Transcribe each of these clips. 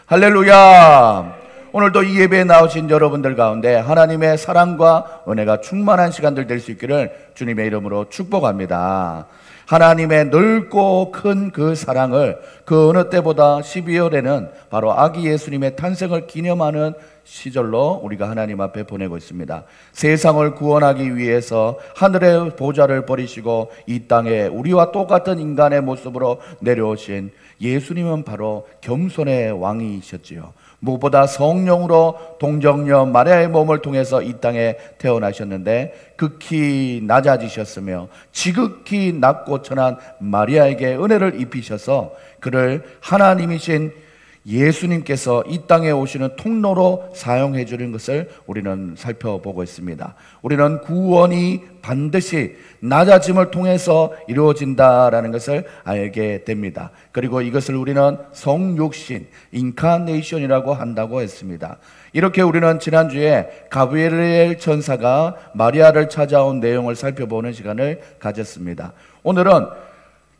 할렐루야! 오늘도 이 예배에 나오신 여러분들 가운데 하나님의 사랑과 은혜가 충만한 시간들 될 수 있기를 주님의 이름으로 축복합니다. 하나님의 넓고 큰 그 사랑을 그 어느 때보다 12월에는 바로 아기 예수님의 탄생을 기념하는 시절로 우리가 하나님 앞에 보내고 있습니다. 세상을 구원하기 위해서 하늘의 보좌를 버리시고 이 땅에 우리와 똑같은 인간의 모습으로 내려오신 예수님은 바로 겸손의 왕이셨지요. 무엇보다 성령으로 동정녀 마리아의 몸을 통해서 이 땅에 태어나셨는데 극히 낮아지셨으며 지극히 낮고 천한 마리아에게 은혜를 입히셔서 그를 하나님이신 예수님께서 이 땅에 오시는 통로로 사용해 주는 것을 우리는 살펴보고 있습니다. 우리는 구원이 반드시 낮아짐을 통해서 이루어진다라는 것을 알게 됩니다. 그리고 이것을 우리는 성육신, 인카네이션이라고 한다고 했습니다. 이렇게 우리는 지난주에 가브리엘 천사가 마리아를 찾아온 내용을 살펴보는 시간을 가졌습니다. 오늘은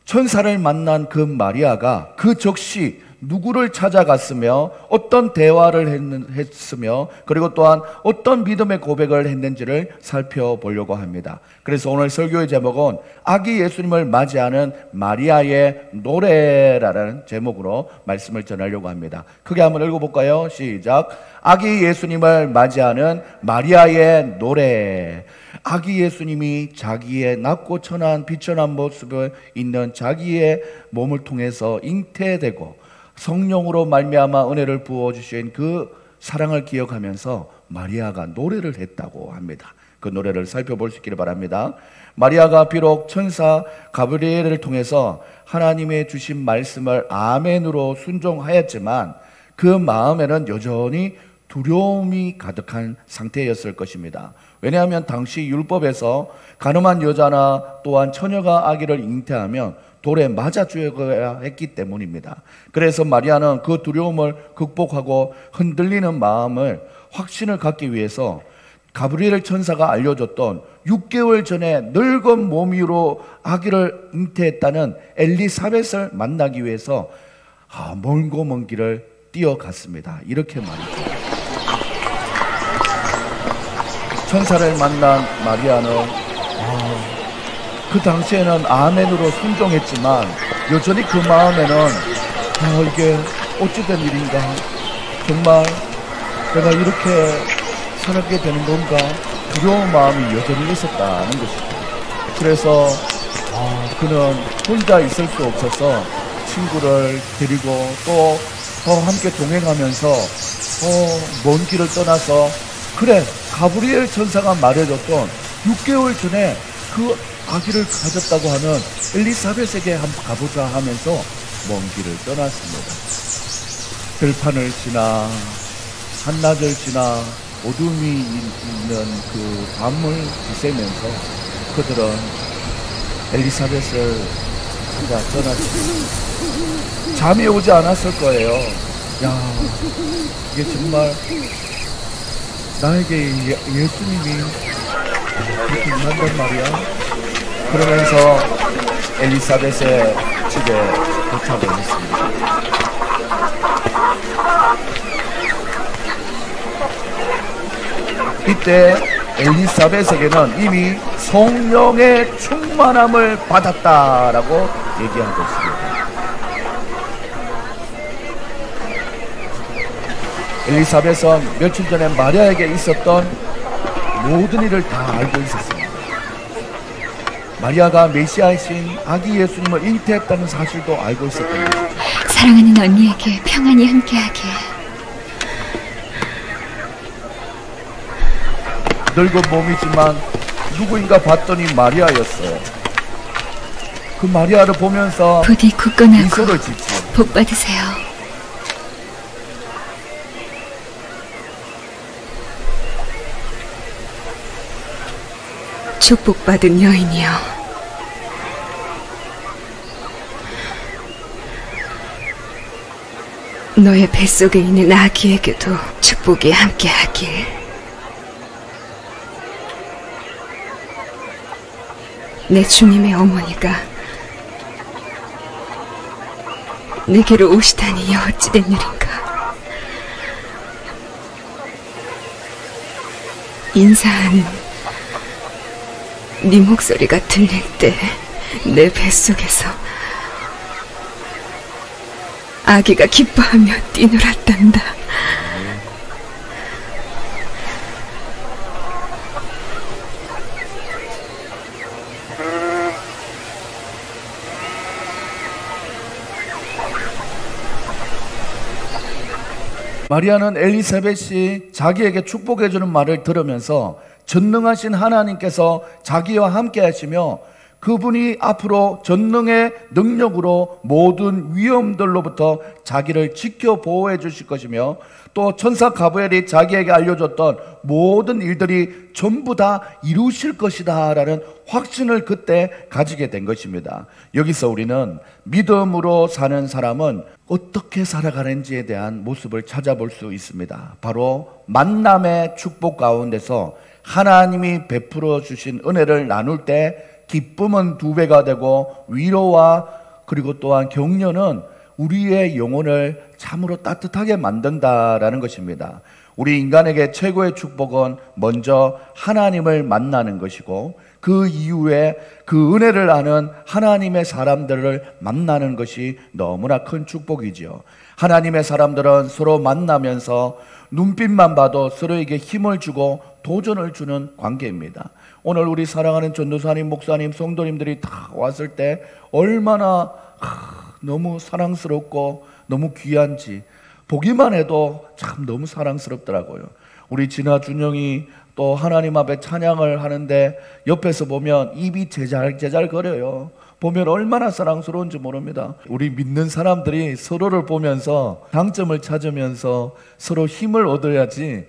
천사를 만난 그 마리아가 그 즉시 누구를 찾아갔으며 어떤 대화를 했으며 그리고 또한 어떤 믿음의 고백을 했는지를 살펴보려고 합니다. 그래서 오늘 설교의 제목은 아기 예수님을 맞이하는 마리아의 노래라는 제목으로 말씀을 전하려고 합니다. 크게 한번 읽어볼까요? 시작. 아기 예수님을 맞이하는 마리아의 노래. 아기 예수님이 자기의 낮고 천한 비천한 모습을 있는 자기의 몸을 통해서 잉태되고 성령으로 말미암아 은혜를 부어주신 그 사랑을 기억하면서 마리아가 노래를 했다고 합니다. 그 노래를 살펴볼 수 있기를 바랍니다. 마리아가 비록 천사 가브리엘을 통해서 하나님의 주신 말씀을 아멘으로 순종하였지만 그 마음에는 여전히 두려움이 가득한 상태였을 것입니다. 왜냐하면 당시 율법에서 가늠한 여자나 또한 처녀가 아기를 잉태하면 돌에 맞아 죽여야 했기 때문입니다. 그래서 마리아는 그 두려움을 극복하고 흔들리는 마음을 확신을 갖기 위해서 가브리엘 천사가 알려줬던 6개월 전에 늙은 몸 위로 아기를 잉태했다는 엘리사벳을 만나기 위해서 멀고 먼 길을 뛰어갔습니다. 이렇게 말이죠. 천사를 만난 마리아는 그 당시에는 아멘으로 순종했지만 여전히 그 마음에는 이게 어찌된 일인가, 정말 내가 이렇게 살게 되는 건가, 두려운 마음이 여전히 있었다는 것이죠. 그래서 그는 혼자 있을 수 없어서 친구를 데리고 또 함께 동행하면서 먼 길을 떠나서 그래, 가브리엘 천사가 말해줬던 6개월 전에 그 아기를 가졌다고 하는 엘리사벳에게 한번 가보자 하면서 먼 길을 떠났습니다. 들판을 지나 한낮을 지나 어둠이 있는 그 밤을 지새면서 그들은 엘리사벳을 찾아 떠났습니다. 잠이 오지 않았을 거예요. 이게 정말 나에게 예수님이 그렇게 임한단 말이야. 그러면서 엘리사벳의 집에 도착을 했습니다. 이때 엘리사벳에게는 이미 성령의 충만함을 받았다라고 얘기하고 있습니다. 엘리사벳은 며칠 전에 마리아에게 있었던 모든 일을 다 알고 있었습니다. 마리아가 메시아이신 아기 예수님을 잉태했다는 사실도 알고 있었던 것이죠. 사랑하는 언니에게 평안이 함께하게. 늙은 몸이지만 누구인가 봤더니 마리아였어요. 그 마리아를 보면서 부디 굳건하고 미소를 짓지요. 복 받으세요. 축복받은 여인이여, 너의 뱃속에 있는 아기에게도 축복이 함께하길. 내 주님의 어머니가 내게로 오시다니 어찌된 일인가. 인사하는 네 목소리가 들릴 때 내 뱃속에서 아기가 기뻐하며 뛰놀았단다. 마리아는 엘리사벳이 자기에게 축복해주는 말을 들으면서 전능하신 하나님께서 자기와 함께 하시며 그분이 앞으로 전능의 능력으로 모든 위험들로부터 자기를 지켜 보호해 주실 것이며 또 천사 가브리엘이 자기에게 알려줬던 모든 일들이 전부 다 이루실 것이다 라는 확신을 그때 가지게 된 것입니다. 여기서 우리는 믿음으로 사는 사람은 어떻게 살아가는지에 대한 모습을 찾아볼 수 있습니다. 바로 만남의 축복 가운데서 하나님이 베풀어 주신 은혜를 나눌 때 기쁨은 2배가 되고 위로와 그리고 또한 격려는 우리의 영혼을 참으로 따뜻하게 만든다라는 것입니다. 우리 인간에게 최고의 축복은 먼저 하나님을 만나는 것이고 그 이후에 그 은혜를 아는 하나님의 사람들을 만나는 것이 너무나 큰 축복이지요. 하나님의 사람들은 서로 만나면서 눈빛만 봐도 서로에게 힘을 주고 도전을 주는 관계입니다. 오늘 우리 사랑하는 전도사님, 목사님, 성도님들이 다 왔을 때 얼마나 너무 사랑스럽고 너무 귀한지 보기만 해도 참 너무 사랑스럽더라고요. 우리 진아 준영이 또 하나님 앞에 찬양을 하는데 옆에서 보면 입이 제잘제잘 거려요. 보면 얼마나 사랑스러운지 모릅니다. 우리 믿는 사람들이 서로를 보면서 장점을 찾으면서 서로 힘을 얻어야지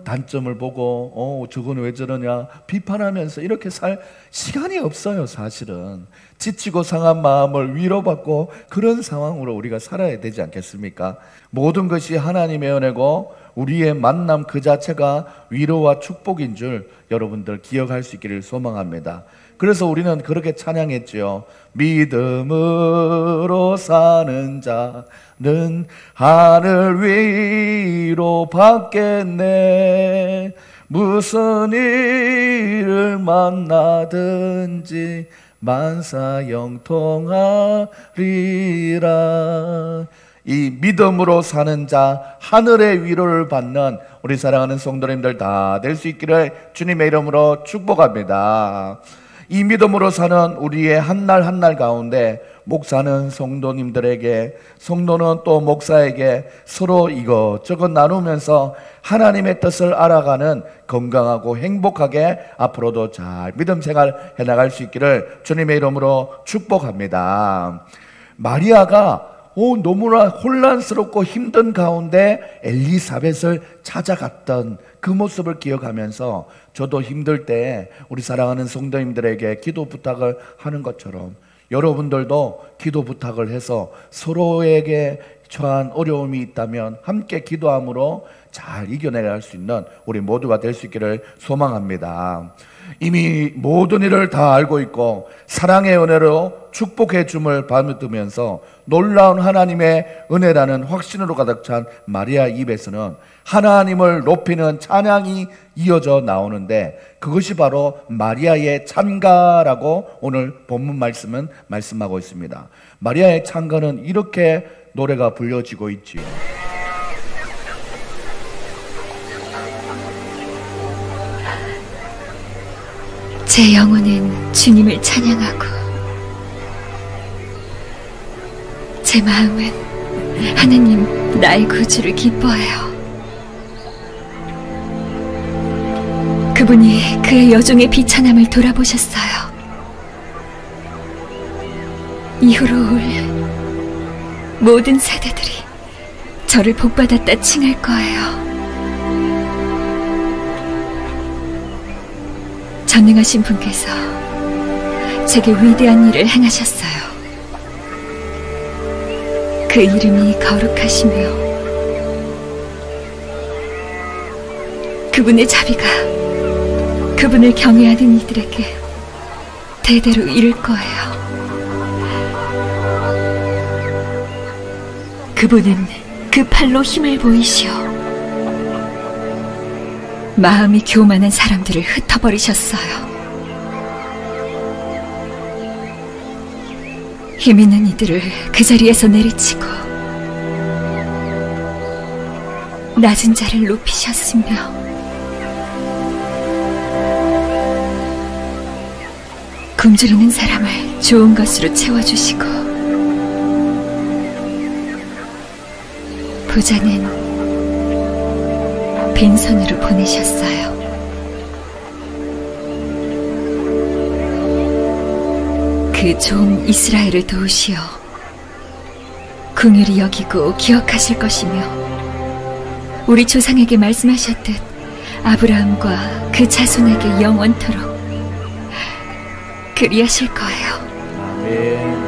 단점을 보고 저건 왜 저러냐 비판하면서 이렇게 살 시간이 없어요. 사실은 지치고 상한 마음을 위로받고 그런 상황으로 우리가 살아야 되지 않겠습니까? 모든 것이 하나님의 은혜고 우리의 만남 그 자체가 위로와 축복인 줄 여러분들 기억할 수 있기를 소망합니다. 그래서 우리는 그렇게 찬양했죠. 믿음으로 사는 자는 하늘 위로 받겠네. 무슨 일을 만나든지 만사 영통하리라. 이 믿음으로 사는 자, 하늘의 위로를 받는 우리 사랑하는 성도님들 다 될 수 있기를 주님의 이름으로 축복합니다. 이 믿음으로 사는 우리의 한날 한날 가운데 목사는 성도님들에게, 성도는 또 목사에게 서로 이것저것 나누면서 하나님의 뜻을 알아가는 건강하고 행복하게 앞으로도 잘 믿음 생활 해나갈 수 있기를 주님의 이름으로 축복합니다. 마리아가 너무나 혼란스럽고 힘든 가운데 엘리사벳을 찾아갔던 그 모습을 기억하면서 저도 힘들 때 우리 사랑하는 성도님들에게 기도 부탁을 하는 것처럼 여러분들도 기도 부탁을 해서 서로에게 처한 어려움이 있다면 함께 기도함으로 잘 이겨내갈 수 있는 우리 모두가 될 수 있기를 소망합니다. 이미 모든 일을 다 알고 있고 사랑의 은혜로 축복해 줌을 받으면서 놀라운 하나님의 은혜라는 확신으로 가득 찬 마리아 입에서는 하나님을 높이는 찬양이 이어져 나오는데 그것이 바로 마리아의 찬가라고 오늘 본문 말씀은 말씀하고 있습니다. 마리아의 찬가는 이렇게 노래가 불려지고 있지요. 제 영혼은 주님을 찬양하고 제 마음은 하나님 나의 구주를 기뻐해요. 그분이 그의 여종의 비천함을 돌아보셨어요. 이후로 올 모든 세대들이 저를 복받았다 칭할 거예요. 전능하신 분께서 제게 위대한 일을 행하셨어요. 그 이름이 거룩하시며 그분의 자비가 그분을 경외하는 이들에게 대대로 이를 거예요. 그분은 그 팔로 힘을 보이시오 마음이 교만한 사람들을 흩어버리셨어요. 힘 있는 이들을 그 자리에서 내리치고 낮은 자를 높이셨으며 굶주리는 사람을 좋은 것으로 채워주시고 부자는 빈손으로 보내셨어요. 그 종 이스라엘을 도우시어 긍휼히 여기고 기억하실 것이며 우리 조상에게 말씀하셨듯 아브라함과 그 자손에게 영원토록 그리하실 거예요. 아멘.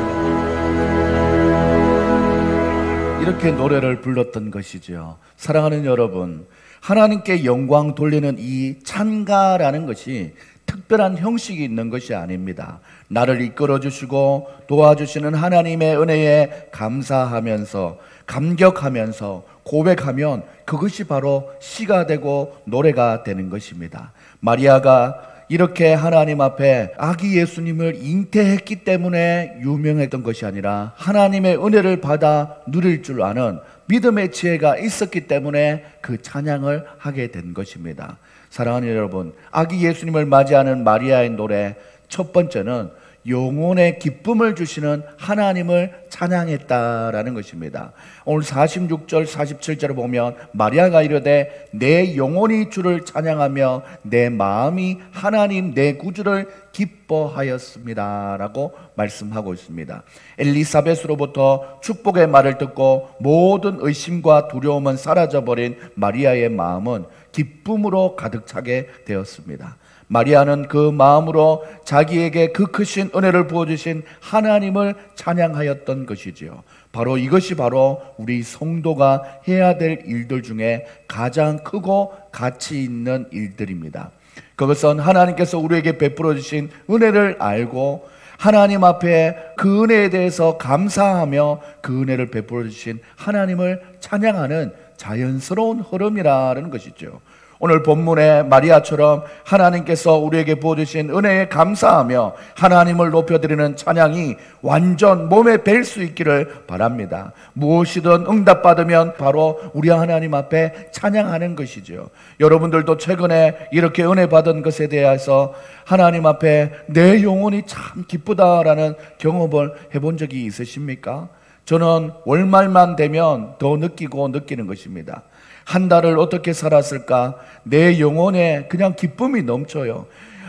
이렇게 노래를 불렀던 것이죠. 사랑하는 여러분, 하나님께 영광 돌리는 이 찬가라는 것이 특별한 형식이 있는 것이 아닙니다. 나를 이끌어 주시고 도와주시는 하나님의 은혜에 감사하면서 감격하면서 고백하면 그것이 바로 시가 되고 노래가 되는 것입니다. 마리아가 이렇게 하나님 앞에 아기 예수님을 잉태했기 때문에 유명했던 것이 아니라 하나님의 은혜를 받아 누릴 줄 아는 믿음의 지혜가 있었기 때문에 그 찬양을 하게 된 것입니다. 사랑하는 여러분, 아기 예수님을 맞이하는 마리아의 노래 첫 번째는 영혼의 기쁨을 주시는 하나님을 찬양했다라는 것입니다. 오늘 46절 47절을 보면 마리아가 이르되 내 영혼이 주를 찬양하며 내 마음이 하나님 내 구주를 기뻐하였습니다 라고 말씀하고 있습니다. 엘리사벳으로부터 축복의 말을 듣고 모든 의심과 두려움은 사라져버린 마리아의 마음은 기쁨으로 가득 차게 되었습니다. 마리아는 그 마음으로 자기에게 그 크신 은혜를 부어주신 하나님을 찬양하였던 것이지요. 바로 이것이 바로 우리 성도가 해야 될 일들 중에 가장 크고 가치 있는 일들입니다. 그것은 하나님께서 우리에게 베풀어 주신 은혜를 알고 하나님 앞에 그 은혜에 대해서 감사하며 그 은혜를 베풀어 주신 하나님을 찬양하는 자연스러운 흐름이라는 것이죠. 오늘 본문의 마리아처럼 하나님께서 우리에게 부어주신 은혜에 감사하며 하나님을 높여드리는 찬양이 완전 몸에 뵐 수 있기를 바랍니다. 무엇이든 응답받으면 바로 우리 하나님 앞에 찬양하는 것이죠. 여러분들도 최근에 이렇게 은혜 받은 것에 대해서 하나님 앞에 내 영혼이 참 기쁘다라는 경험을 해본 적이 있으십니까? 저는 월말만 되면 더 느끼는 것입니다. 한 달을 어떻게 살았을까? 내 영혼에 그냥 기쁨이 넘쳐요.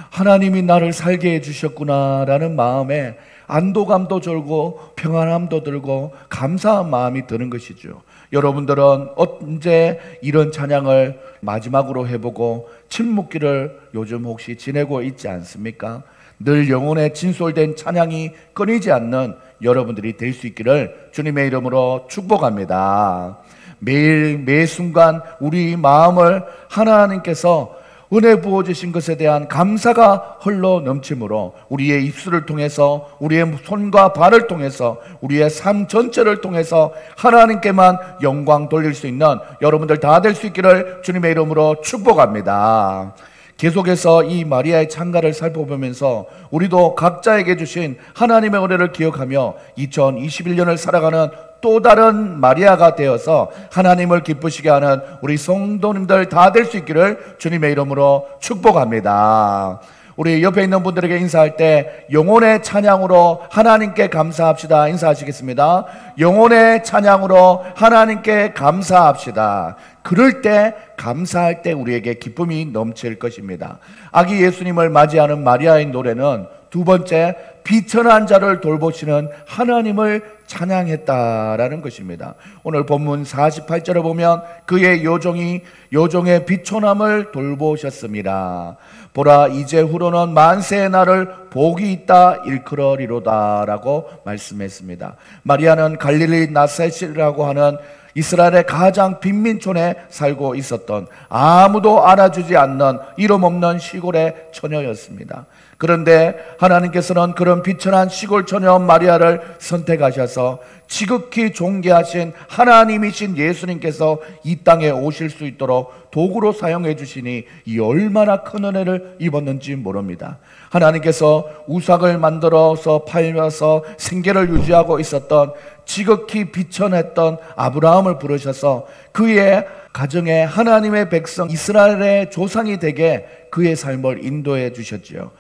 하나님이 나를 살게 해주셨구나 라는 마음에 안도감도 들고 평안함도 들고 감사한 마음이 드는 것이죠. 여러분들은 언제 이런 찬양을 마지막으로 해보고 침묵기를 요즘 혹시 지내고 있지 않습니까? 늘 영혼에 진솔된 찬양이 끊이지 않는 여러분들이 될 수 있기를 주님의 이름으로 축복합니다. 매일 매 순간 우리 마음을 하나님께서 은혜 부어주신 것에 대한 감사가 흘러 넘치므로 우리의 입술을 통해서 우리의 손과 발을 통해서 우리의 삶 전체를 통해서 하나님께만 영광 돌릴 수 있는 여러분들 다 될 수 있기를 주님의 이름으로 축복합니다. 계속해서 이 마리아의 찬가를 살펴보면서 우리도 각자에게 주신 하나님의 은혜를 기억하며 2021년을 살아가는 또 다른 마리아가 되어서 하나님을 기쁘시게 하는 우리 성도님들 다 될 수 있기를 주님의 이름으로 축복합니다. 우리 옆에 있는 분들에게 인사할 때 영혼의 찬양으로 하나님께 감사합시다 인사하시겠습니다. 영혼의 찬양으로 하나님께 감사합시다. 그럴 때 감사할 때 우리에게 기쁨이 넘칠 것입니다. 아기 예수님을 맞이하는 마리아의 노래는 두 번째, 비천한 자를 돌보시는 하나님을 찬양했다라는 것입니다. 오늘 본문 48절을 보면 그의 요종의 비천함을 돌보셨습니다. 보라 이제 후로는 만세의 날을 복이 있다 일컬어리로다 라고 말씀했습니다. 마리아는 갈릴리 나사렛이라고 하는 이스라엘의 가장 빈민촌에 살고 있었던 아무도 알아주지 않는 이름 없는 시골의 처녀였습니다. 그런데 하나님께서는 그런 비천한 시골 처녀 마리아를 선택하셔서 지극히 존귀하신 하나님이신 예수님께서 이 땅에 오실 수 있도록 도구로 사용해 주시니 이 얼마나 큰 은혜를 입었는지 모릅니다. 하나님께서 우상을 만들어서 팔면서 생계를 유지하고 있었던 지극히 비천했던 아브라함을 부르셔서 그의 가정에 하나님의 백성 이스라엘의 조상이 되게 그의 삶을 인도해 주셨지요.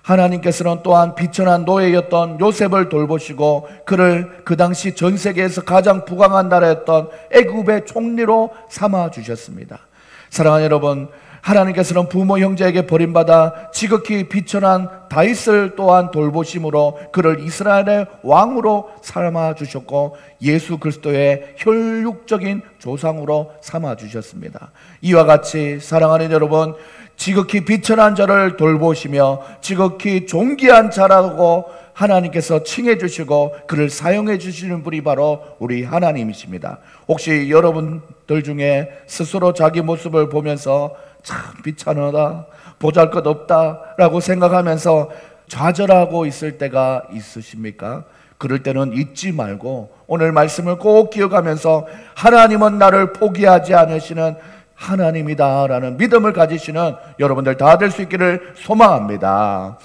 하나님께서는 또한 비천한 노예였던 요셉을 돌보시고 그를 그 당시 전 세계에서 가장 부강한 나라였던 애굽의 총리로 삼아 주셨습니다. 사랑하는 여러분, 하나님께서는 부모 형제에게 버림받아 지극히 비천한 다윗을 또한 돌보심으로 그를 이스라엘의 왕으로 삼아 주셨고 예수 그리스도의 혈육적인 조상으로 삼아 주셨습니다. 이와 같이 사랑하는 여러분, 지극히 비천한 자를 돌보시며 지극히 존귀한 자라고 하나님께서 칭해 주시고 그를 사용해 주시는 분이 바로 우리 하나님이십니다. 혹시 여러분들 중에 스스로 자기 모습을 보면서 참 비천하다, 보잘것없다 라고 생각하면서 좌절하고 있을 때가 있으십니까? 그럴 때는 잊지 말고 오늘 말씀을 꼭 기억하면서 하나님은 나를 포기하지 않으시는 하나님이다 라는 믿음을 가지시는 여러분들 다 될 수 있기를 소망합니다.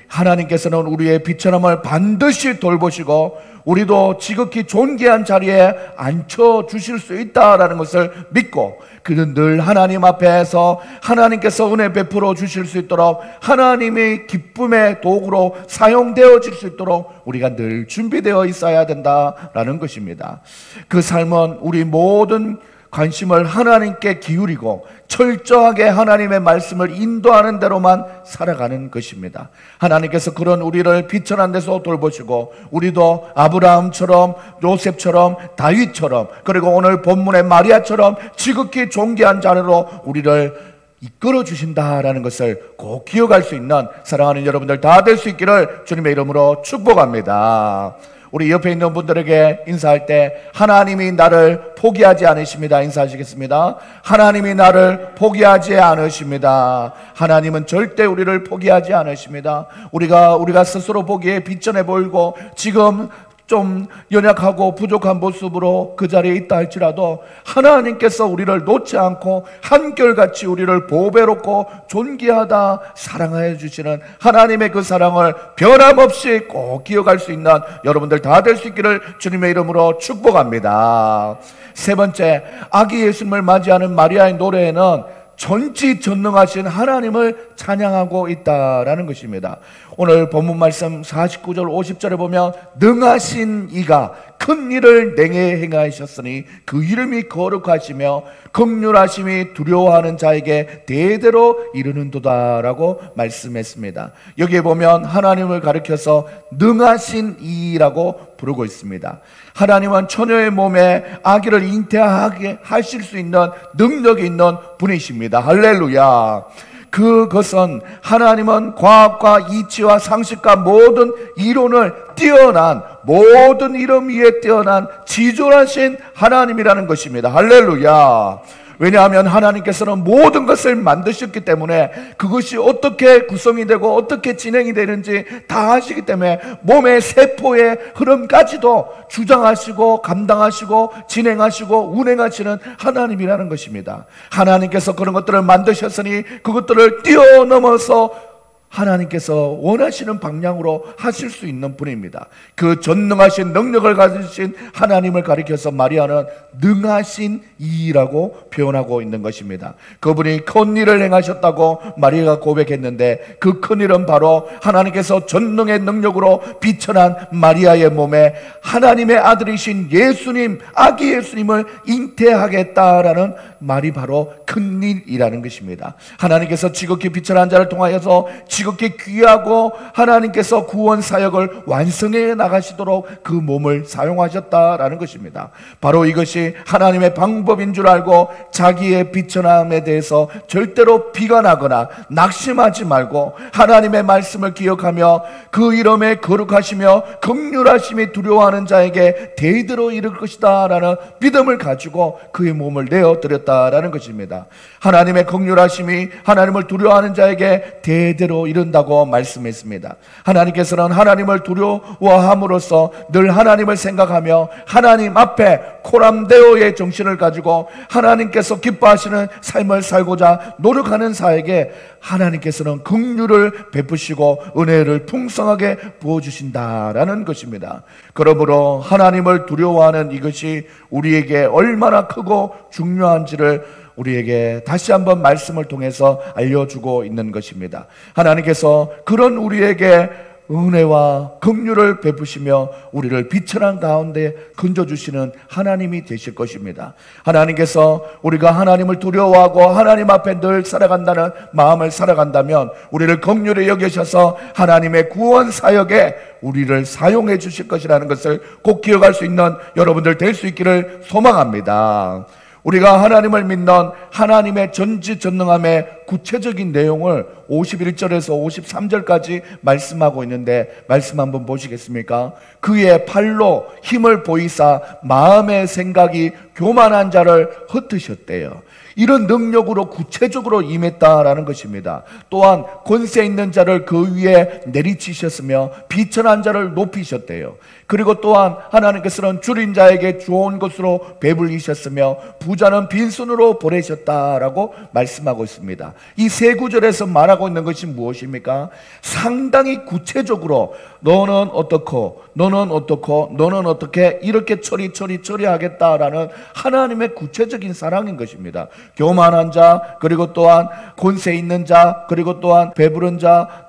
하나님께서는 우리의 비천함을 반드시 돌보시고 우리도 지극히 존귀한 자리에 앉혀주실 수 있다라는 것을 믿고 그는 늘 하나님 앞에서 하나님께서 은혜 베풀어 주실 수 있도록 하나님의 기쁨의 도구로 사용되어질 수 있도록 우리가 늘 준비되어 있어야 된다라는 것입니다. 그 삶은 우리 모든 관심을 하나님께 기울이고 철저하게 하나님의 말씀을 인도하는 대로만 살아가는 것입니다. 하나님께서 그런 우리를 비천한 데서 돌보시고 우리도 아브라함처럼 요셉처럼 다윗처럼 그리고 오늘 본문의 마리아처럼 지극히 존귀한 자로 우리를 이끌어 주신다라는 것을 꼭 기억할 수 있는 사랑하는 여러분들 다 될 수 있기를 주님의 이름으로 축복합니다. 우리 옆에 있는 분들에게 인사할 때 하나님이 나를 포기하지 않으십니다. 인사하시겠습니다. 하나님이 나를 포기하지 않으십니다. 하나님은 절대 우리를 포기하지 않으십니다. 우리가 스스로 보기에 비천해 보이고 지금 좀 연약하고 부족한 모습으로 그 자리에 있다 할지라도 하나님께서 우리를 놓지 않고 한결같이 우리를 보배롭고 존귀하다 사랑하여 주시는 하나님의 그 사랑을 변함없이 꼭 기억할 수 있는 여러분들 다 될 수 있기를 주님의 이름으로 축복합니다. 세 번째, 아기 예수님을 맞이하는 마리아의 노래에는 전지전능하신 하나님을 찬양하고 있다라는 것입니다. 오늘 본문 말씀 49절 50절에 보면 능하신 이가 큰 일을 내게 행하셨으니 그 이름이 거룩하시며 긍휼하심이 두려워하는 자에게 대대로 이르는도다 라고 말씀했습니다. 여기에 보면 하나님을 가리켜서 능하신 이라고 부르고 있습니다. 하나님은 처녀의 몸에 아기를 잉태하게 하실 수 있는 능력이 있는 분이십니다. 할렐루야. 그것은 하나님은 과학과 이치와 상식과 모든 이론을 뛰어난 모든 이름 위에 뛰어난 지존하신 하나님이라는 것입니다. 할렐루야. 왜냐하면 하나님께서는 모든 것을 만드셨기 때문에 그것이 어떻게 구성이 되고 어떻게 진행이 되는지 다 아시기 때문에 몸의 세포의 흐름까지도 주장하시고 감당하시고 진행하시고 운행하시는 하나님이라는 것입니다. 하나님께서 그런 것들을 만드셨으니 그것들을 뛰어넘어서 하나님께서 원하시는 방향으로 하실 수 있는 분입니다. 그 전능하신 능력을 가지신 하나님을 가리켜서 마리아는 능하신 이라고 표현하고 있는 것입니다. 그분이 큰 일을 행하셨다고 마리아가 고백했는데 그 큰 일은 바로 하나님께서 전능의 능력으로 비천한 마리아의 몸에 하나님의 아들이신 예수님, 아기 예수님을 잉태하겠다라는 말이 바로 큰 일이라는 것입니다. 하나님께서 지극히 비천한 자를 통하여서 지극히 귀하고 하나님께서 구원 사역을 완성해 나가시도록 그 몸을 사용하셨다라는 것입니다. 바로 이것이 하나님의 방법인 줄 알고 자기의 비천함에 대해서 절대로 비관하거나 낙심하지 말고 하나님의 말씀을 기억하며 그 이름에 거룩하시며 긍휼하심이 두려워하는 자에게 대대로 이를 것이다 라는 믿음을 가지고 그의 몸을 내어드렸다라는 것입니다. 하나님의 긍휼하심이 하나님을 두려워하는 자에게 대대로 이른다고 말씀했습니다. 하나님께서는 하나님을 두려워함으로써 늘 하나님을 생각하며 하나님 앞에 코람데오의 정신을 가지고 하나님께서 기뻐하시는 삶을 살고자 노력하는 자에게 하나님께서는 긍휼을 베푸시고 은혜를 풍성하게 부어주신다라는 것입니다. 그러므로 하나님을 두려워하는 이것이 우리에게 얼마나 크고 중요한지를 우리에게 다시 한번 말씀을 통해서 알려주고 있는 것입니다. 하나님께서 그런 우리에게 은혜와 긍휼을 베푸시며 우리를 비천한 가운데 건져주시는 하나님이 되실 것입니다. 하나님께서 우리가 하나님을 두려워하고 하나님 앞에 늘 살아간다는 마음을 살아간다면 우리를 긍휼히 여기셔서 하나님의 구원 사역에 우리를 사용해 주실 것이라는 것을 꼭 기억할 수 있는 여러분들 될 수 있기를 소망합니다. 우리가 하나님을 믿는 하나님의 전지전능함의 구체적인 내용을 51절에서 53절까지 말씀하고 있는데 말씀 한번 보시겠습니까? 그의 팔로 힘을 보이사 마음의 생각이 교만한 자를 흩으셨대요. 이런 능력으로 구체적으로 임했다라는 것입니다. 또한 권세 있는 자를 그 위에 내리치셨으며 비천한 자를 높이셨대요. 그리고 또한 하나님께서는 줄인 자에게 좋은 것으로 배불리셨으며 부자는 빈손으로 보내셨다라고 말씀하고 있습니다. 이 세 구절에서 말하고 있는 것이 무엇입니까? 상당히 구체적으로 너는 어떻고 너는 어떻고 너는 어떻게 이렇게 처리하겠다라는 하나님의 구체적인 사랑인 것입니다. 교만한 자, 그리고 또한 권세 있는 자, 그리고 또한 배부른 자,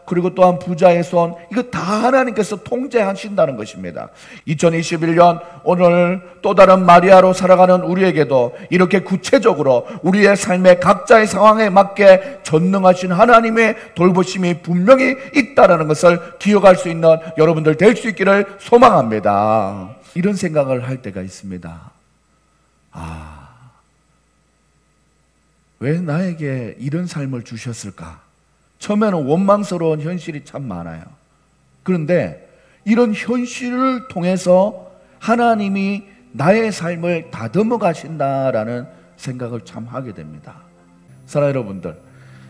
그리고 또한 부자의 손, 이거 다 하나님께서 통제하신다는 것입니다. 2021년 오늘 또 다른 마리아로 살아가는 우리에게도 이렇게 구체적으로 우리의 삶의 각자의 상황에 맞게 전능하신 하나님의 돌보심이 분명히 있다는 것을 기억할 수 있는 여러분들 될 수 있기를 소망합니다. 이런 생각을 할 때가 있습니다. 왜 나에게 이런 삶을 주셨을까? 처음에는 원망스러운 현실이 참 많아요. 그런데 이런 현실을 통해서 하나님이 나의 삶을 다듬어 가신다라는 생각을 참 하게 됩니다. 사랑하는 여러분들,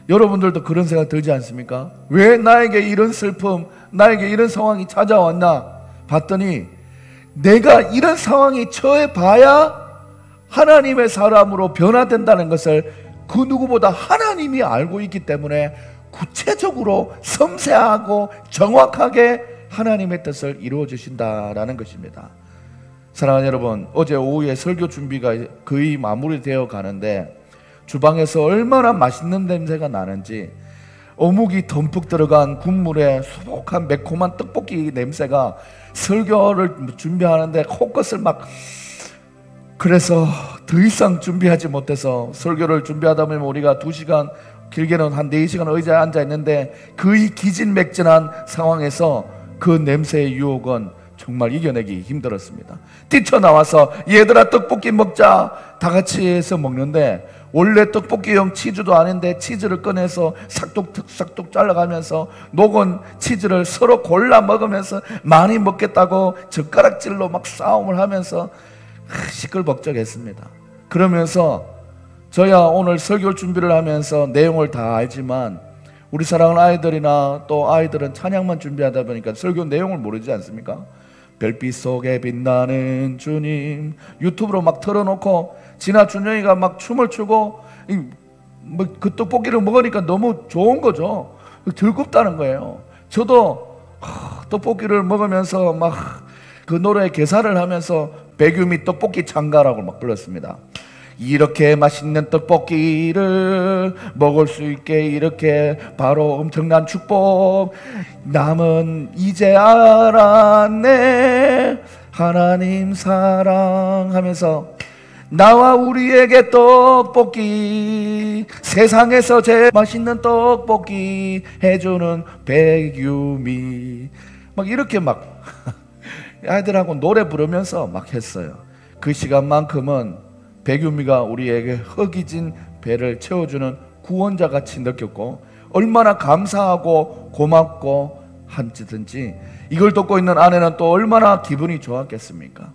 여러분들도 그런 생각 들지 않습니까? 왜 나에게 이런 슬픔, 나에게 이런 상황이 찾아왔나 봤더니 내가 이런 상황이 처해봐야 하나님의 사람으로 변화된다는 것을 그 누구보다 하나님이 알고 있기 때문에 구체적으로 섬세하고 정확하게 하나님의 뜻을 이루어 주신다라는 것입니다. 사랑하는 여러분, 어제 오후에 설교 준비가 거의 마무리되어 가는데 주방에서 얼마나 맛있는 냄새가 나는지, 어묵이 듬뿍 들어간 국물에 소복한 매콤한 떡볶이 냄새가 설교를 준비하는데 코끝을 막, 그래서 더 이상 준비하지 못해서 설교를 준비하다 보면 우리가 2시간, 길게는 한 4시간 의자에 앉아 있는데 거의 기진맥진한 상황에서 그 냄새의 유혹은 정말 이겨내기 힘들었습니다. 뛰쳐나와서 얘들아 떡볶이 먹자 다 같이 해서 먹는데 원래 떡볶이용 치즈도 아닌데 치즈를 꺼내서 싹둑싹둑 잘라가면서 녹은 치즈를 서로 골라 먹으면서 많이 먹겠다고 젓가락질로 막 싸움을 하면서 시끌벅적했습니다. 그러면서 저야 오늘 설교 준비를 하면서 내용을 다 알지만 우리 사랑하는 아이들이나 또 아이들은 찬양만 준비하다 보니까 설교 내용을 모르지 않습니까? 별빛 속에 빛나는 주님 유튜브로 막 틀어놓고 진아 준영이가 막 춤을 추고 그 떡볶이를 먹으니까 너무 좋은 거죠. 즐겁다는 거예요. 저도 떡볶이를 먹으면서 막 그 노래에 개사를 하면서 백유미 떡볶이 창가라고 막 불렀습니다. 이렇게 맛있는 떡볶이를 먹을 수 있게 이렇게 바로 엄청난 축복, 남은 이제 알았네 하나님 사랑하면서 나와 우리에게 떡볶이, 세상에서 제일 맛있는 떡볶이 해주는 백유미, 막 이렇게 막 아이들하고 노래 부르면서 막 했어요. 그 시간만큼은 백유미가 우리에게 허기진 배를 채워주는 구원자같이 느꼈고 얼마나 감사하고 고맙고 한지든지 이걸 듣고 있는 아내는 또 얼마나 기분이 좋았겠습니까?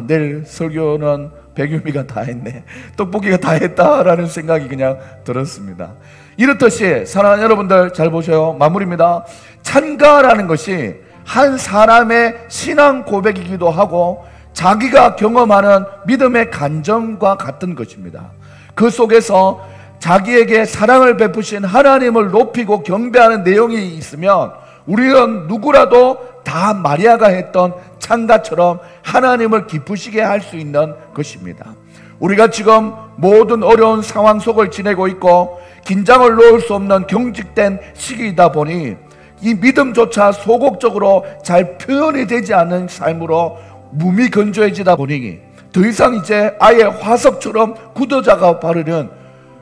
내일 설교는 백유미가 다 했네, 떡볶이가 다 했다라는 생각이 그냥 들었습니다. 이렇듯이 사랑하는 여러분들 잘 보셔요. 마무리입니다. 찬가라는 것이 한 사람의 신앙 고백이기도 하고 자기가 경험하는 믿음의 간증과 같은 것입니다. 그 속에서 자기에게 사랑을 베푸신 하나님을 높이고 경배하는 내용이 있으면 우리는 누구라도 다 마리아가 했던 찬가처럼 하나님을 기쁘시게 할 수 있는 것입니다. 우리가 지금 모든 어려운 상황 속을 지내고 있고 긴장을 놓을 수 없는 경직된 시기이다 보니 이 믿음조차 소극적으로 잘 표현이 되지 않는 삶으로 무미건조해지다 보니 더 이상 이제 아예 화석처럼 굳어져가 버리는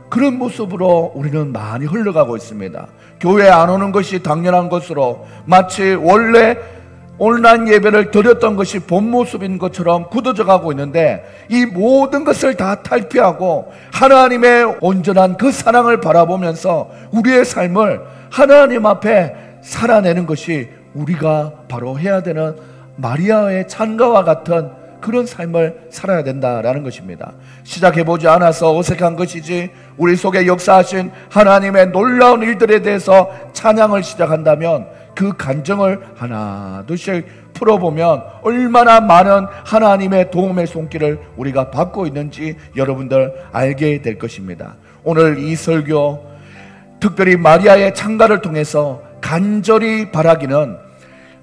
그런 모습으로 우리는 많이 흘러가고 있습니다. 교회에 안 오는 것이 당연한 것으로 마치 원래 온라인 예배를 드렸던 것이 본 모습인 것처럼 굳어져 가고 있는데, 이 모든 것을 다 탈피하고 하나님의 온전한 그 사랑을 바라보면서 우리의 삶을 하나님 앞에 살아내는 것이 우리가 바로 해야 되는 마리아의 찬가와 같은 그런 삶을 살아야 된다라는 것입니다. 시작해보지 않아서 어색한 것이지 우리 속에 역사하신 하나님의 놀라운 일들에 대해서 찬양을 시작한다면 그 간증을 하나 둘씩 풀어보면 얼마나 많은 하나님의 도움의 손길을 우리가 받고 있는지 여러분들 알게 될 것입니다. 오늘 이 설교 특별히 마리아의 찬가를 통해서 간절히 바라기는,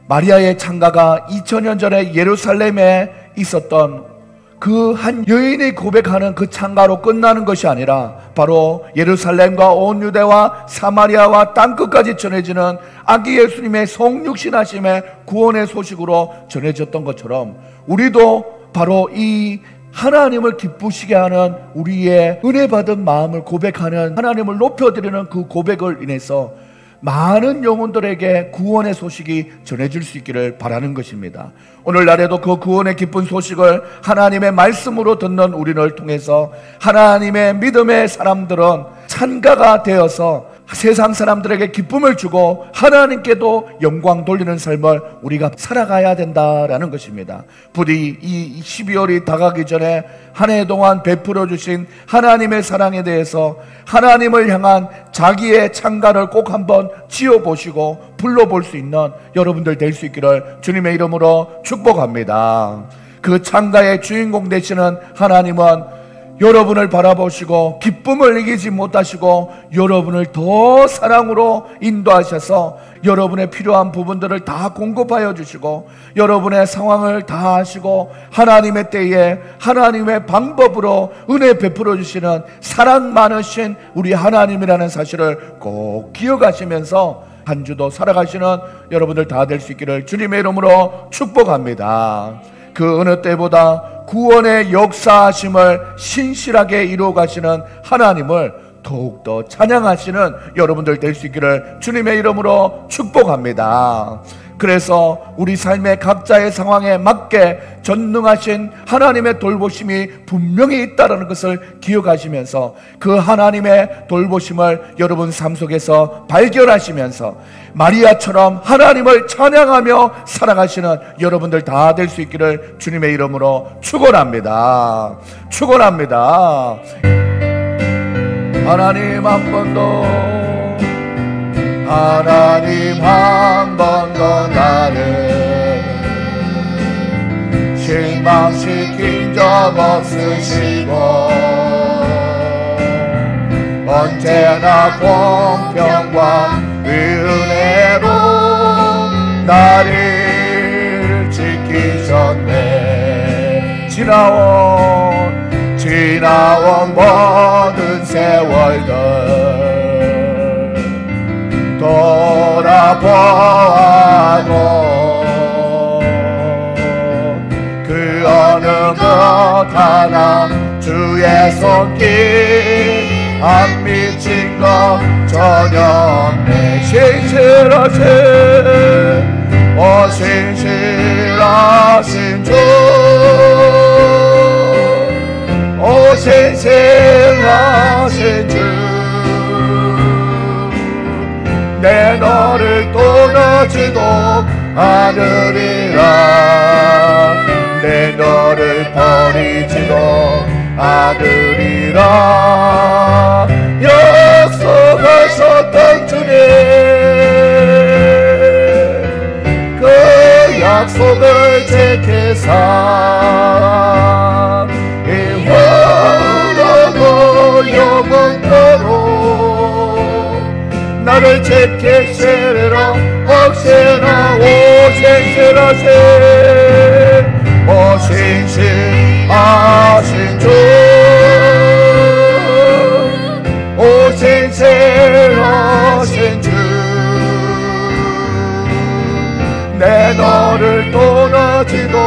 마리아의 찬가가 2000년 전에 예루살렘에 있었던 그 한 여인이 고백하는 그 찬가로 끝나는 것이 아니라 바로 예루살렘과 온 유대와 사마리아와 땅끝까지 전해지는 아기 예수님의 성육신하심의 구원의 소식으로 전해졌던 것처럼 우리도 바로 이 하나님을 기쁘시게 하는 우리의 은혜 받은 마음을 고백하는, 하나님을 높여드리는 그 고백을 인해서 많은 영혼들에게 구원의 소식이 전해질 수 있기를 바라는 것입니다. 오늘날에도 그 구원의 기쁜 소식을 하나님의 말씀으로 듣는 우리를 통해서 하나님의 믿음의 사람들은 찬가가 되어서 세상 사람들에게 기쁨을 주고 하나님께도 영광 돌리는 삶을 우리가 살아가야 된다라는 것입니다. 부디 이 12월이 다가기 전에 한 해 동안 베풀어 주신 하나님의 사랑에 대해서 하나님을 향한 자기의 찬가를 꼭 한번 지어보시고 불러볼 수 있는 여러분들 될 수 있기를 주님의 이름으로 축복합니다. 그 찬가의 주인공 되시는 하나님은 여러분을 바라보시고 기쁨을 이기지 못하시고 여러분을 더 사랑으로 인도하셔서 여러분의 필요한 부분들을 다 공급하여 주시고 여러분의 상황을 다 아시고 하나님의 때에 하나님의 방법으로 은혜 베풀어 주시는 사랑 많으신 우리 하나님이라는 사실을 꼭 기억하시면서 한 주도 살아가시는 여러분들 다 될 수 있기를 주님의 이름으로 축복합니다. 그 어느 때보다 구원의 역사하심을 신실하게 이루어 가시는 하나님을 더욱더 찬양하시는 여러분들 될 수 있기를 주님의 이름으로 축복합니다. 그래서 우리 삶의 각자의 상황에 맞게 전능하신 하나님의 돌보심이 분명히 있다는 것을 기억하시면서 그 하나님의 돌보심을 여러분 삶 속에서 발견하시면서 마리아처럼 하나님을 찬양하며 살아가시는 여러분들 다 될 수 있기를 주님의 이름으로 축원합니다. 축원합니다. 하나님 한 번 더, 하나님 한 번 더 나를 실망시킨 적 없으시고 언제나 공평과 은혜로 나를 지키셨네. 지나온 모든 세월들 돌아보아도 그 어느 것 하나 주의 손길 안 미친 것 전혀 없네. 신실하신 신실하신 주, 신실하신 주, 내 너를 떠나지도 않으리라. 내 너를 버리지 버리지도 않으리라. 약속하셨던 주님, 그 약속을 지키사 이후로도 영원토록 나를 지키시리라. 혹시나 오신실하신 오신실하신 주, 오신실하신 주, 내 너를 떠나지도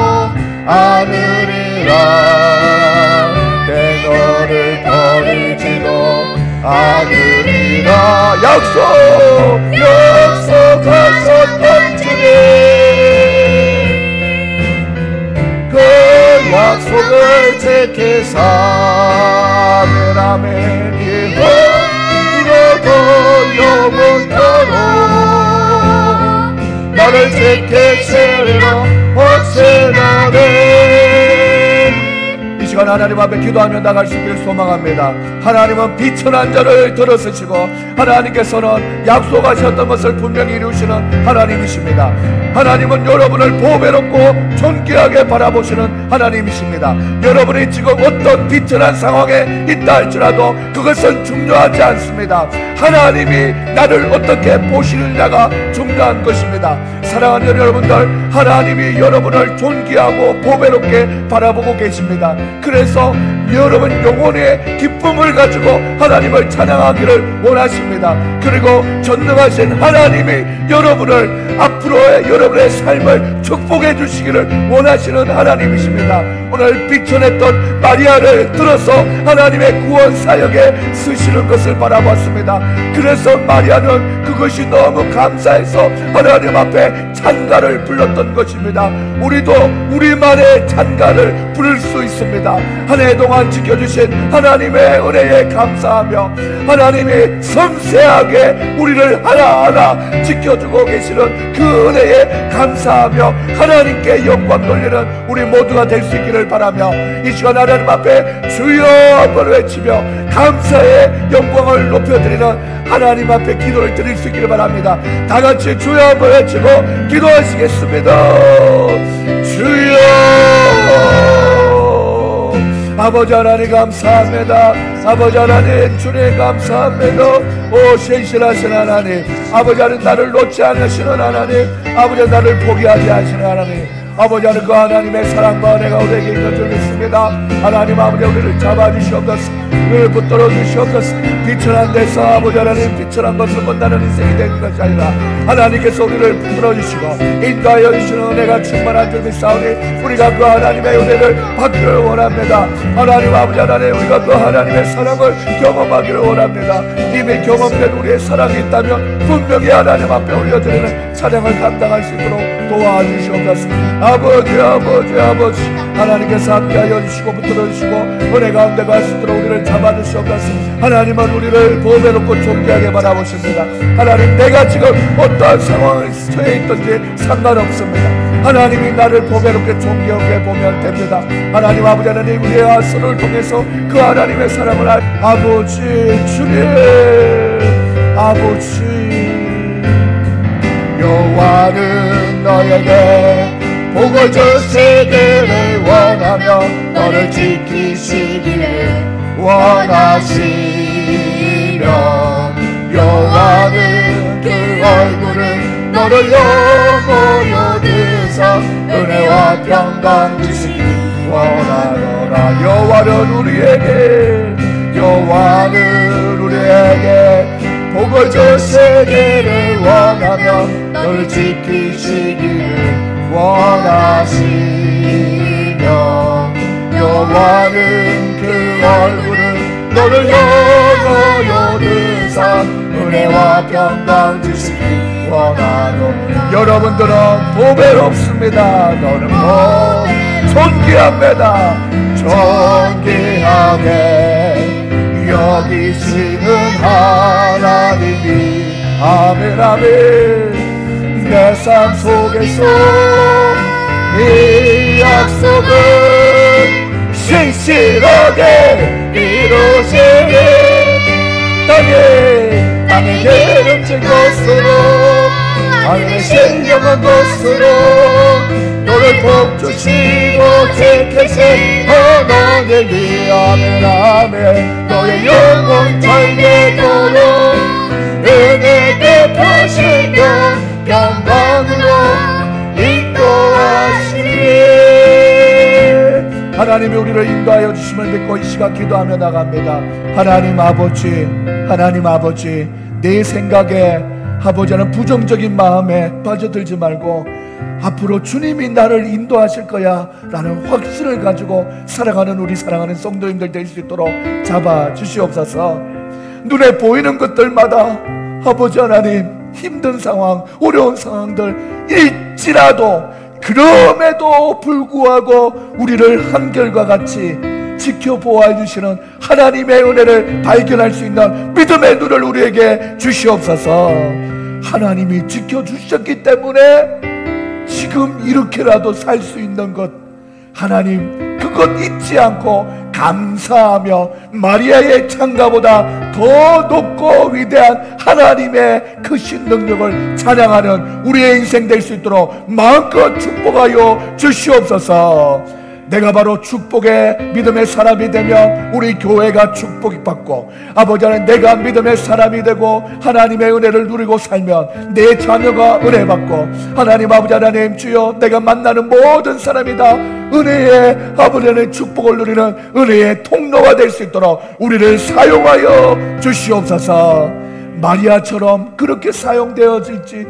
않으리라. 내 너를 버리지도 않으리라. 약속하셨던 주님, 그 약속을 지키사 아멘 이후로도 영원토록 나를 지키시리라. 확신하네. 이 시간 하나님 앞에 기도하며 나갈 수 있기를 소망합니다. 하나님은 비천한 자를 들어쓰시고 하나님께서는 약속하셨던 것을 분명히 이루시는 하나님이십니다. 하나님은 여러분을 보배롭고 존귀하게 바라보시는 하나님이십니다. 여러분이 지금 어떤 비천한 상황에 있다 할지라도 그것은 중요하지 않습니다. 하나님이 나를 어떻게 보시느냐가 중요한 것입니다. 사랑하는 여러분들, 하나님이 여러분을 존귀하고 보배롭게 바라보고 계십니다. 그래서 여러분 영혼의 기쁨을 가지고 하나님을 찬양하기를 원하십니다. 그리고 전능하신 하나님이 여러분을 앞으로의 여러분의 삶을 축복해 주시기를 원하시는 하나님이십니다. 오늘 비천했던 마리아를 들어서 하나님의 구원 사역에 쓰시는 것을 바라봤습니다. 그래서 마리아는 그것이 너무 감사해서 하나님 앞에 찬가를 불렀던 것입니다. 우리도 우리만의 찬가를 부를 수 있습니다. 한 해 동안 지켜주신 하나님의 은혜에 감사하며 하나님이 섬세하게 우리를 하나하나 지켜주고 계시는 그 은혜에 감사하며 하나님께 영광 돌리는 우리 모두가 될 수 있기를 바라며 이 시간 하나님 앞에 주여 한번 외치며 감사의 영광을 높여드리는 하나님 앞에 기도를 드릴 수 있기를 바랍니다. 다같이 주여 한번 외치고 기도하시겠습니다. 주여. 아버지 하나님 감사합니다. 아버지 하나님 주님 감사합니다. 오 신실하신 하나님, 아버지 하나님 나를 놓지 않으시는 하나님, 아버지 나를 포기하지 않으시는 하나님, 아버지 하나님 그 하나님의 사랑과 은혜가 우리에게 있는 줄 믿습니다. 하나님 아버지 우리를 잡아주시옵소서. 우리를 붙들어 주시옵소서. 비천한 데서 아버지 하나님 비천한 것을 본다는 인생이 되는 것이 아니라 하나님께서 우리를 붙들어 주시고 인도하여 주시는 은혜가 충만한 줄 믿사오니 우리가 그 하나님의 은혜를 받기를 원합니다. 하나님 아버지 하나님 우리가 그 하나님의 사랑을 경험하기를 원합니다. 이미 경험된 우리의 사랑이 있다면 분명히 하나님 앞에 올려드리는 찬양을 감당할 수 있도록 도와주시옵소서. 아버지 아버지 아버지 하나님께서 함께하여 주시고 붙들어 주시고 은혜 가운데 갈 수 있도록 우리를 잡아주시옵소서. 하나님은 우리를 보배롭고 존귀하게 바라보십니다. 하나님 내가 지금 어떠한 상황에 처해 있든지 상관없습니다. 하나님이 나를 보배롭게 존귀하게 보면 됩니다. 하나님 아버지 하나님 우리의 아수를 통해서 그 하나님의 사랑을 아버지 주님 아버지 여호와는 너에게 복을 주시기를 원하며 너를 지키시기를 원하시며 여호와는 그 얼굴을 너를 영원히 드사 은혜와 평강 주시기 원하노라. 여호와는 우리에게 복을 주시기를 원하며 너를 지키시기를 원하시며 여호와는 그 얼굴을 너를 영원히 드사 은혜와 평강 주시기 원하노라. 여러분들은 보배롭습니다. 너는 존귀합니다. 존귀하게 여기시는 하나님이 아멘 아멘. 내 삶 속에서 이 약속은 신실하게 이루시니 땅에 기름진 것으로 하늘에 신령한 것으로 너를 복주시고 지키신 하나님 아멘 아멘. 너의 영혼 잘되도록 은혜 베푸시며 평강으로 인도하시니. 하나님이 우리를 인도하여 주심을 믿고 이 시간 기도하며 나갑니다. 하나님 아버지 내 생각에 아버지 하는 부정적인 마음에 빠져들지 말고 앞으로 주님이 나를 인도하실 거야 라는 확신을 가지고 살아가는 우리 사랑하는 성도님들 될 수 있도록 잡아 주시옵소서. 눈에 보이는 것들마다 아버지 하나님 힘든 상황, 어려운 상황들 있지라도 그럼에도 불구하고 우리를 한결과 같이 지켜보아 주시는 하나님의 은혜를 발견할 수 있는 믿음의 눈을 우리에게 주시옵소서. 하나님이 지켜주셨기 때문에 지금 이렇게라도 살 수 있는 것, 하나님 그것 잊지 않고 감사하며 마리아의 창가보다 더 높고 위대한 하나님의 크신 능력을 찬양하는 우리의 인생 될 수 있도록 마음껏 축복하여 주시옵소서. 내가 바로 축복의 믿음의 사람이 되면 우리 교회가 축복받고, 아버지 하나님 내가 믿음의 사람이 되고 하나님의 은혜를 누리고 살면 내 자녀가 은혜 받고, 하나님 아버지 하나님 주여 내가 만나는 모든 사람이 다 은혜의 아버지 하나님 축복을 누리는 은혜의 통로가 될 수 있도록 우리를 사용하여 주시옵소서. 마리아처럼 그렇게 사용되지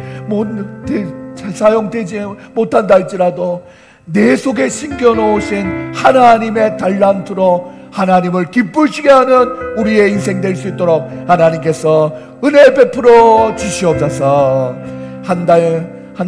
못한다 할지라도 내 속에 심겨놓으신 하나님의 달란트로 하나님을 기쁘시게 하는 우리의 인생 될 수 있도록 하나님께서 은혜 베풀어 주시옵소서. 한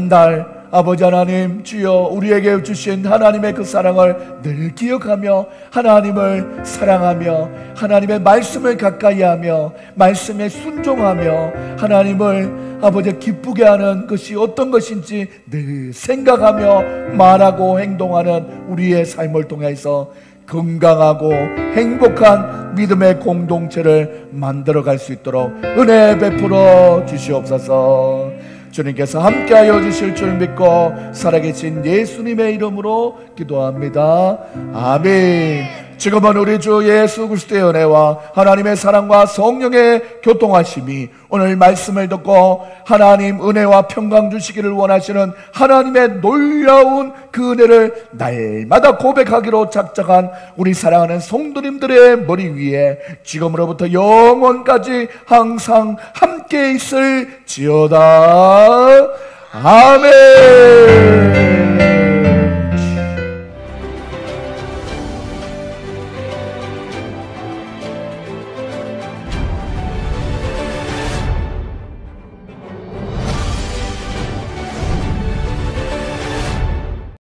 달 아버지 하나님 주여 우리에게 주신 하나님의 그 사랑을 늘 기억하며 하나님을 사랑하며 하나님의 말씀을 가까이 하며 말씀에 순종하며 하나님을 아버지 기쁘게 하는 것이 어떤 것인지 늘 생각하며 말하고 행동하는 우리의 삶을 통해서 건강하고 행복한 믿음의 공동체를 만들어갈 수 있도록 은혜 베풀어 주시옵소서. 주님께서 함께하여 주실 줄 믿고 살아계신 예수님의 이름으로 기도합니다. 아멘. 지금은 우리 주 예수 그리스도의 은혜와 하나님의 사랑과 성령의 교통하심이 오늘 말씀을 듣고 하나님 은혜와 평강 주시기를 원하시는 하나님의 놀라운 그 은혜를 날마다 고백하기로 작정한 우리 사랑하는 성도님들의 머리 위에 지금으로부터 영원까지 항상 함께 있을지어다. 아멘.